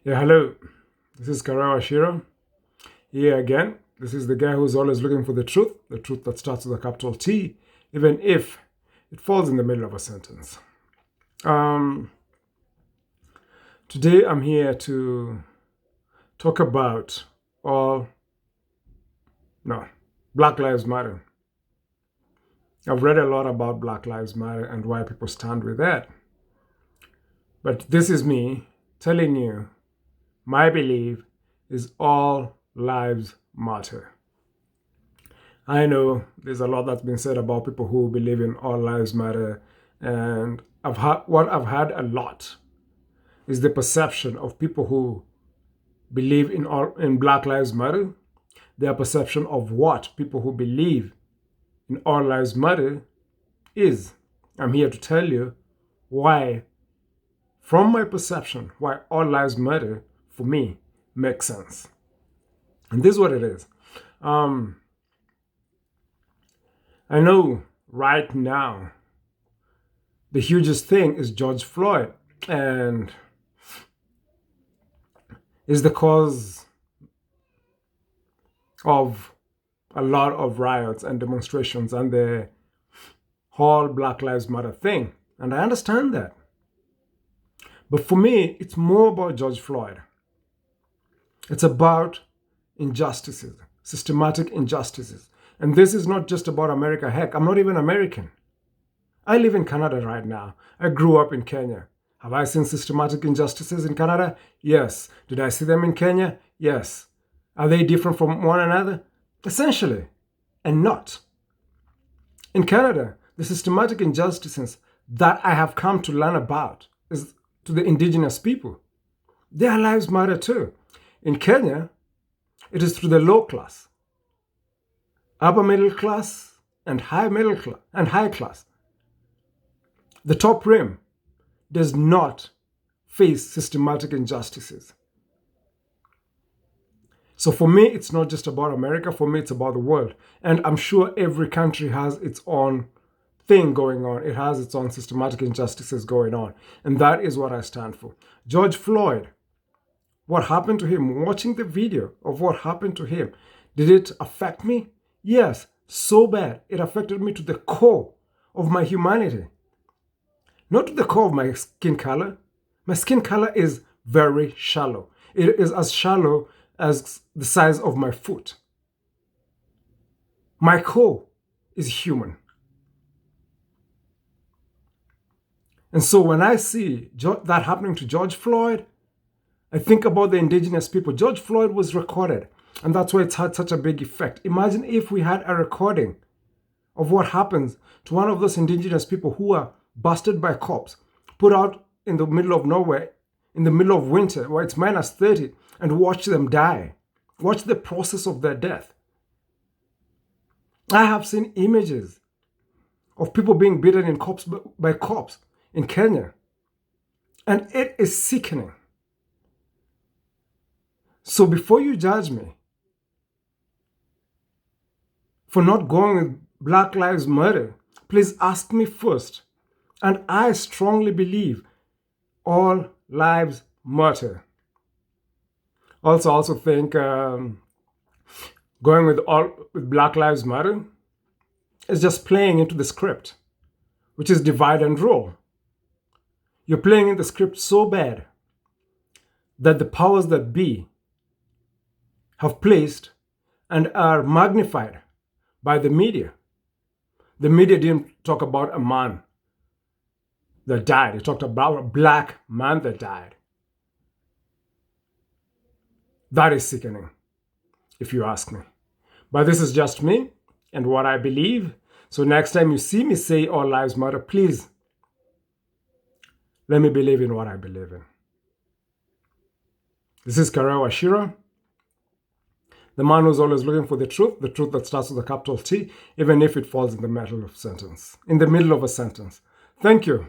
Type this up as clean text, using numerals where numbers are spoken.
Yeah, hello. This is Karawa Shiro. Here again. This is the guy who's always looking for the truth that starts with a capital T, even if it falls in the middle of a sentence. Um, Today I'm here to talk about all, no, Black Lives Matter. I've read a lot about Black Lives Matter and why people stand with that. But this is me telling you my belief is all lives matter. I know there's a lot that's been said about people who believe in all lives matter, and I've had a lot is the perception of people who believe in Black Lives Matter, their perception of what people who believe in all lives matter is. I'm here to tell you why, from my perception, why all lives matter for me makes sense. And this is what it is. Um, I know right now the hugest thing is George Floyd, and is the cause of a lot of riots and demonstrations and the whole Black Lives Matter thing. And I understand that. But for me, it's more about George Floyd. It's about injustices, systematic injustices. And this is not just about America. Heck, I'm not even American. I live in Canada right now. I grew up in Kenya. Have I seen systematic injustices in Canada? Yes. Did I see them in Kenya? Yes. Are they different from one another? Essentially, and not. In Canada, the systematic injustices that I have come to learn about is to the indigenous people. Their lives matter too. In Kenya, it is through the low class, upper middle class, and high class. The top rim does not face systematic injustices. So for me, it's not just about America. For me, it's about the world. And I'm sure every country has its own thing going on. It has its own systematic injustices going on. And that is what I stand for. George Floyd, what happened to him, watching the video of what happened to him, did it affect me? Yes, so bad. It affected me to the core of my humanity. Not to the core of my skin color. My skin color is very shallow. It is as shallow as the size of my foot. My core is human. And so when I see that happening to George Floyd, I think about the indigenous people. George Floyd was recorded, and that's why it's had such a big effect. Imagine if we had a recording of what happens to one of those indigenous people who are busted by cops, put out in the middle of nowhere, in the middle of winter, where it's minus 30, and watch them die. Watch the process of their death. I have seen images of people being beaten by cops in Kenya, and it is sickening. So before you judge me for not going with Black Lives Matter, please ask me first. And I strongly believe all lives matter. Also think going with Black Lives Matter is just playing into the script, which is divide and rule. You're playing in the script so bad that the powers that be have placed and are magnified by the media. The media didn't talk about a man that died. It talked about a black man that died. That is sickening, if you ask me. But this is just me and what I believe. So next time you see me say all lives matter, please let me believe in what I believe in. This is Karawa Shiro, the man who's always looking for the truth that starts with a capital T, even if it falls in the middle of a sentence. Thank you.